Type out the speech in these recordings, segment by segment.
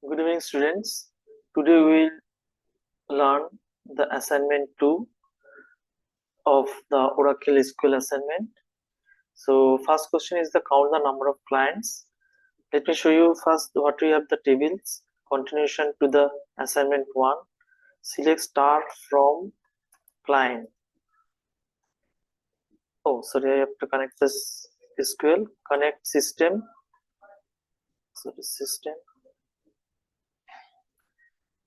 Good evening, students. Today we will learn the assignment 2 of the Oracle SQL assignment. So, first question is the count the number of clients. Let me show you first what we have the tables. Continuation to the assignment 1. Select star from client. Oh, sorry, I have to connect this SQL. Connect system. So the system.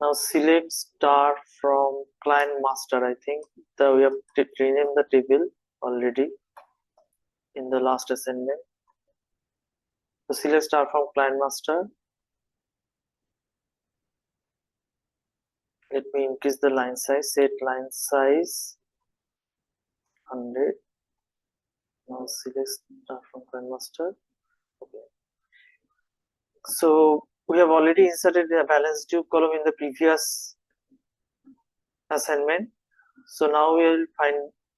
Now select star from client master. I think we have renamed the table already in the last assignment. So select star from client master. Let me increase the line size. Set line size 100. Now select star from client master. Okay. So we have already inserted the balance due column in the previous assignment. So now we will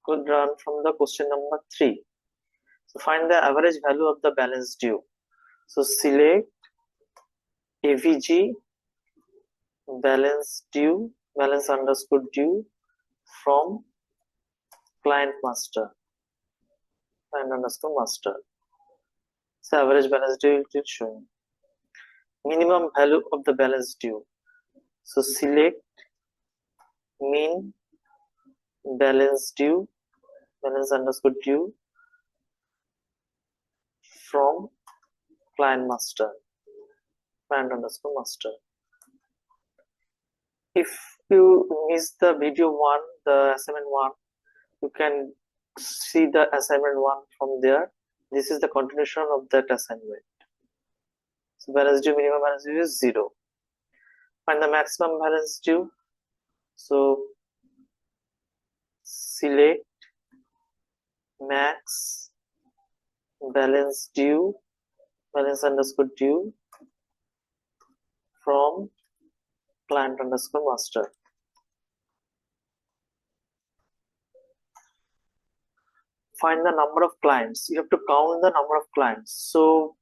run from the question number 3. So find the average value of the balance due. So select AVG balance due, balance underscore due from client master, client underscore master. So average balance due it is showing. Minimum value of the balance due. So select min balance due, balance underscore due from client master, client underscore master. If you miss the video 1, the assignment 1, you can see the assignment 1 from there. This is the continuation of that assignment. So balance due, minimum balance due is 0. Find the maximum balance due. So select max balance due, balance underscore due from client underscore master. Find the number of clients. You have to count the number of clients. So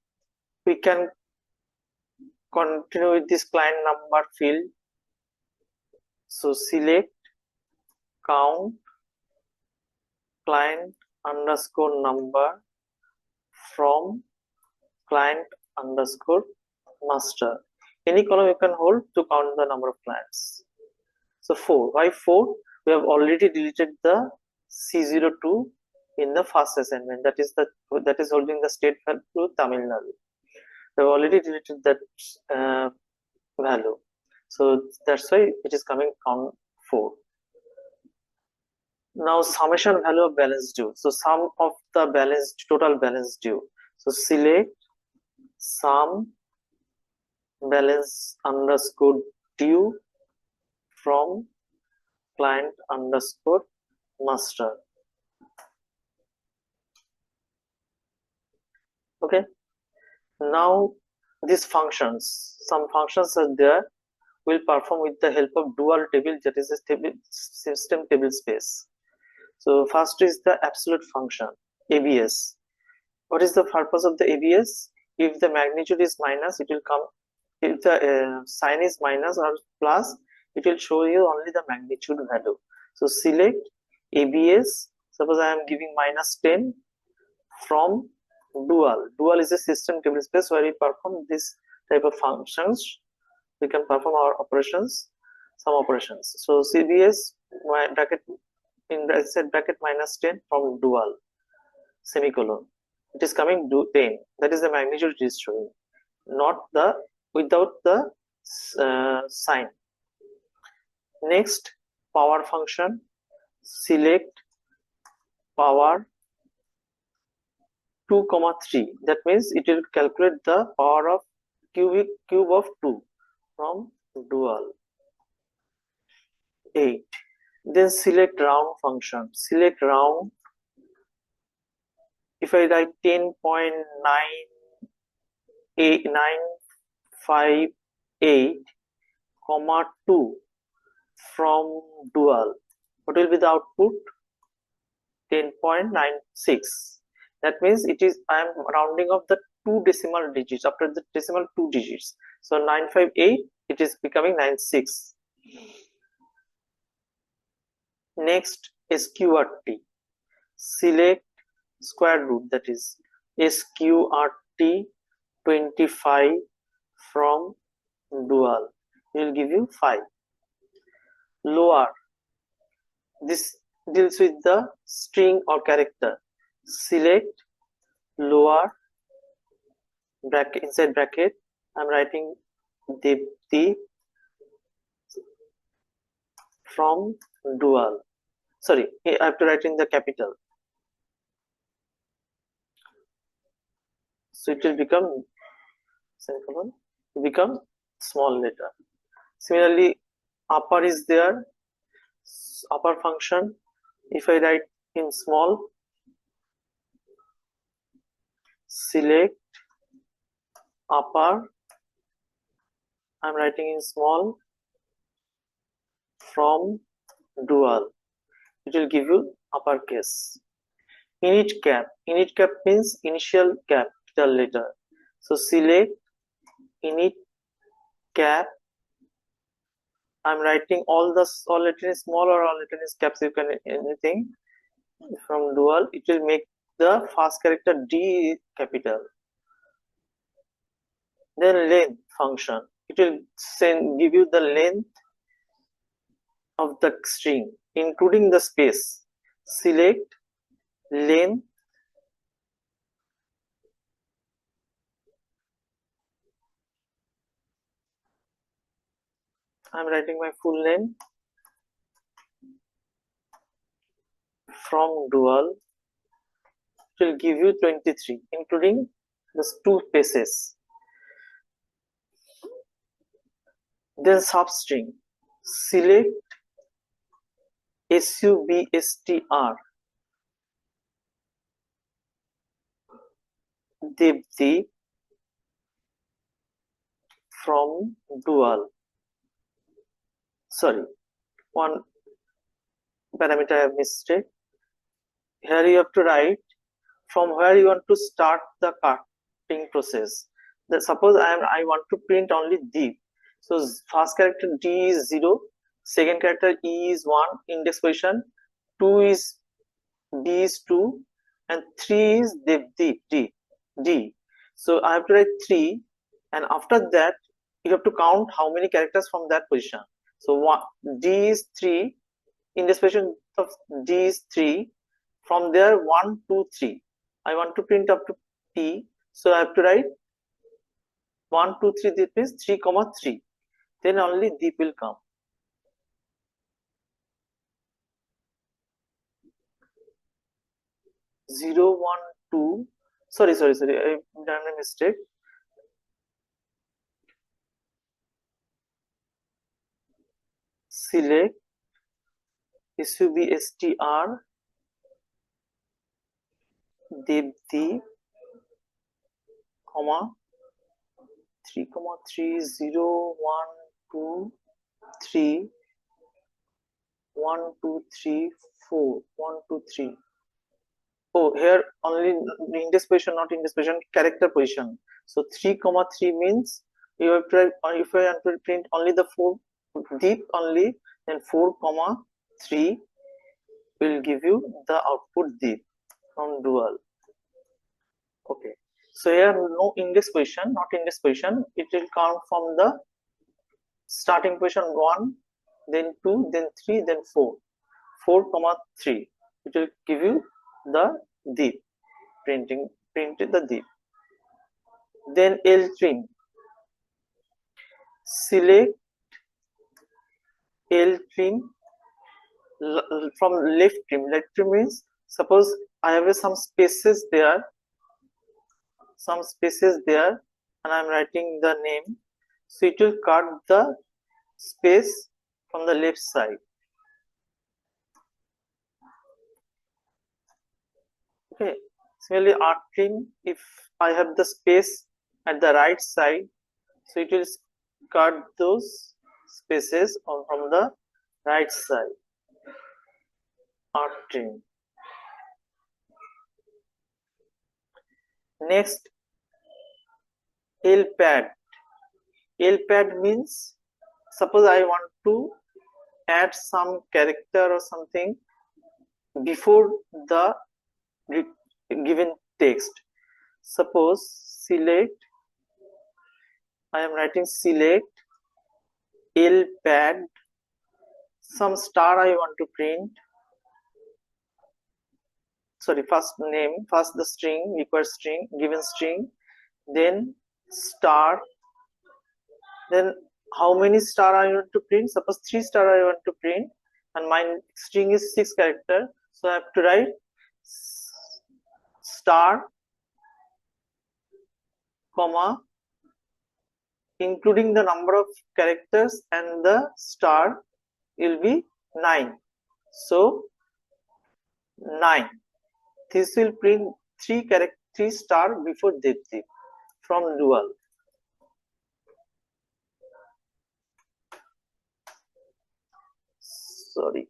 we can continue with this client number field. So select count client underscore number from client underscore master. Any column you can hold to count the number of clients. So 4. Why 4? We have already deleted the C02 in the first assignment. That is holding the state value Tamil Nadu. We have already deleted that value. So that's why it is coming on 4. Now summation value of balance due. So sum of the balance total balance due. So select sum balance underscore due from client underscore master. Okay. Now these functions, some functions are there, will perform with the help of dual table, that is a table system table space. So first is the absolute function, ABS. What is the purpose of the ABS? If the magnitude is minus, it will come. If the sign is minus or plus, it will show you only the magnitude value. So select ABS. Suppose I am giving minus 10 from dual. Dual is a system table space where we perform this type of functions. We can perform our operations, some operations. So CBS bracket in bracket minus 10 from dual semicolon. It is coming 10. That is the magnitude it is showing, not the without the sign. Next, power function. Select power 2, 3. That means it will calculate the power of cube of 2 from dual. 8. Then select round function. Select round. If I write 10.958 comma 2 from dual, what will be the output? 10.96. That means it is I am rounding off the two decimal digits, after the decimal 2 digits. So 958, it is becoming 96. Next, SQRT, select square root, that is SQRT 25 from dual, it will give you 5. Lower, this deals with the string or character. Select lower bracket, inside bracket I'm writing Devti from dual. Sorry, I have to write in the capital. So it will become semicolon, become small letter. Similarly, upper is there, upper function. If I write in small, select upper, I'm writing in small from dual, it will give you uppercase. Init cap, init cap means initial capital letter. So select init cap, I'm writing all letter is small or all letter is caps, you can anything from dual, it will make the first character D capital. Then length function, it will give you the length of the string including the space. Select length, I'm writing my full name from dual, it will give you 23 including the two spaces. Then substring, select substr Devti from dual. Sorry, one parameter I have mistake. Here you have to write from where you want to start the cutting process. Suppose I want to print only D. So first character D is 0, second character E is 1, index position, 2 is D is 2, and 3 is D. So I have to write 3, and after that you have to count how many characters from that position. So D is 3, index position of D is 3, from there 1, 2, 3. I want to print up to T, so I have to write 1, 2, 3, that means 3, 3. Then only deep will come. Zero, 1, 2. Sorry, I've done a mistake. Select substr Devti, comma 3, 3, 0, 1, 2, 3, 1, 2, 3, 4, 1, 2, 3. Oh, here only index position, not index position, character position. So 3, 3 means you have to, if I want to print only the 4 deep only, then 4, 3 will give you the output deep from dual. Okay, so here no index position, not index position, it will count from the starting position 1, then 2, then 3, then 4, 3, it will give you the deep, printed the deep. Then L trim, select L trim from left trim. Left trim means suppose I have some spaces there, and I'm writing the name, so it will cut the space from the left side. Okay, similarly R trim, if I have the space at the right side, so it will cut those spaces from the right side. R trim. Next, lpad. Lpad means, suppose I want to add some character or something before the given text. Suppose select, I am writing select lpad, some star I want to print. Sorry, first name, first the string, required string, given string, then star, then how many star I want to print. Suppose 3 star I want to print, and my string is 6 character, so I have to write star comma including the number of characters and the star will be 9, so 9. This will print 3 star before Devdeep from dual.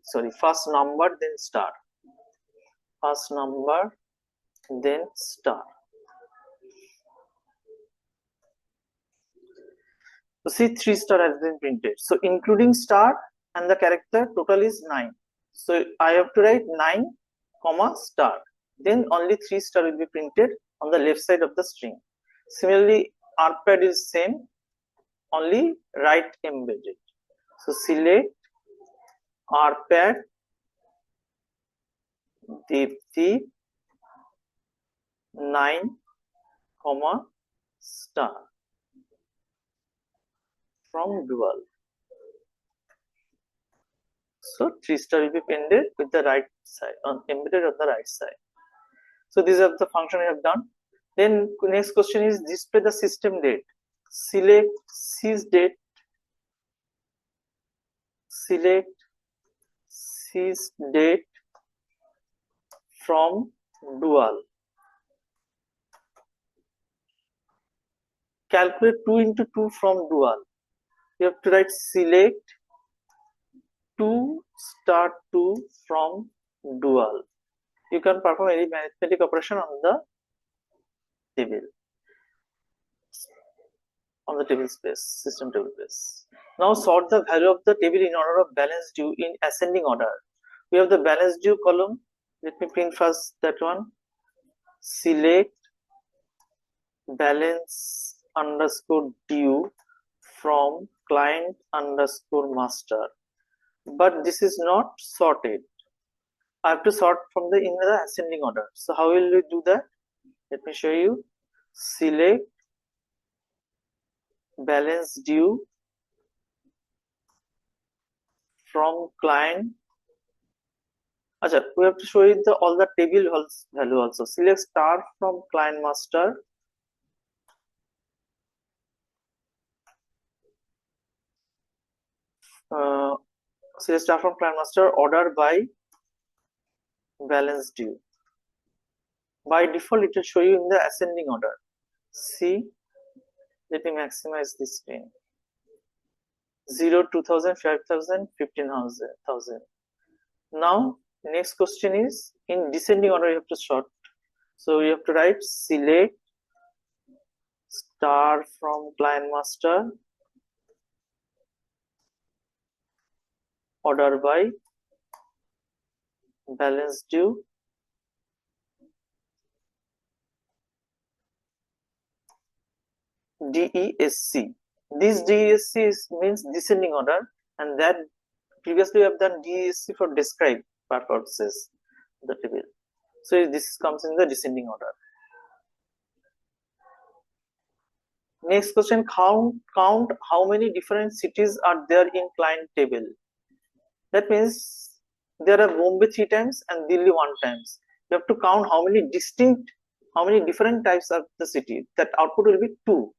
Sorry, first number then star, first number then star. So see, 3 star has been printed, so including star and the character total is 9, so I have to write 9 comma star, then only 3 star will be printed on the left side of the string. Similarly, rpad is same, only right embedded. So select rpad Devdeep 9 comma star from dual. So 3 star will be printed with the right side, embedded on the right side. So these are the function we have done. Then next question is display the system date. Select sysdate, select sysdate from dual. Calculate 2 into 2 from dual. You have to write select 2 star 2 from dual. You can perform any arithmetic operation on the table, on the table space, system table space. Now sort the value of the table in order of balance due in ascending order. We have the balance due column. Let me print first that one. Select balance underscore due from client underscore master. But this is not sorted. I have to sort from the in the ascending order. So how will we do that? Let me show you. Select balance due from client. Achha, we have to show you the all the table value also. Select star from client master. Select star from client master, order by balance due. By default, it will show you in the ascending order. See, let me maximize this screen. 0, 2000, 5000, 15,000. Now, next question is in descending order. You have to sort. So you have to write select star from client master, order by balance due, DESC. This DESC means descending order, and that previously we have done DESC for describe purposes the table. So this comes in the descending order. Next question, count how many different cities are there in client table. That means there are Bombay 3 times and Delhi 1 times. You have to count how many different types of the city. That output will be 2.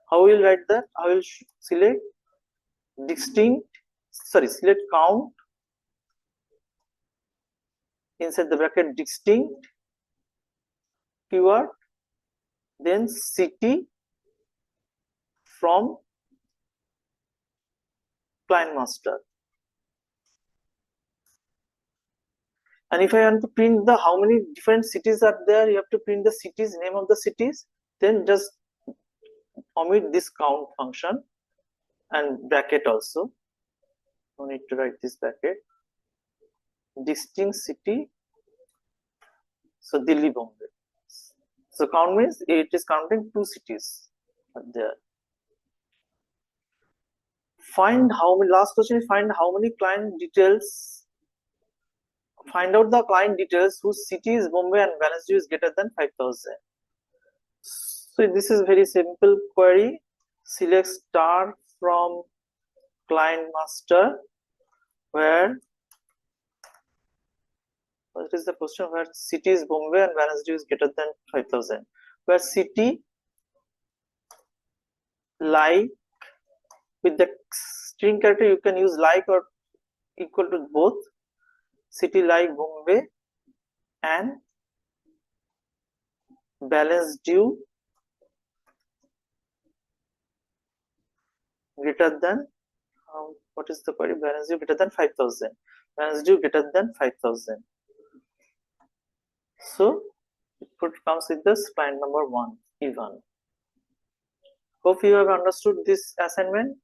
How will write that? I will select select count inside the bracket distinct keyword, then city from client master. And if I want to print the how many different cities are there, you have to print the cities, name of the cities, then just omit this count function and bracket also. No need to write this bracket. Distinct city. So Delhi, Bombay. So count means it is counting 2 cities there. Find how many. Last question is find how many client details. Find out the client details whose city is Bombay and balance due is greater than 5,000. So this is very simple query. Select star from client master where what is the question where city is Bombay and balance due is greater than 5,000. Where city like with the string character you can use like or equal to both. City like Bombay and balance due greater than what is the query? Balance due greater than 5,000. Balance due greater than 5,000. So it comes with this client number 1 even. Hope you have understood this assignment.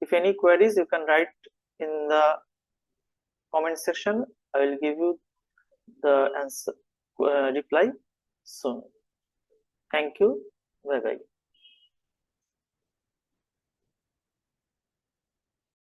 If any queries you can write in the comment section. I will give you the answer reply soon. Thank you. Bye bye.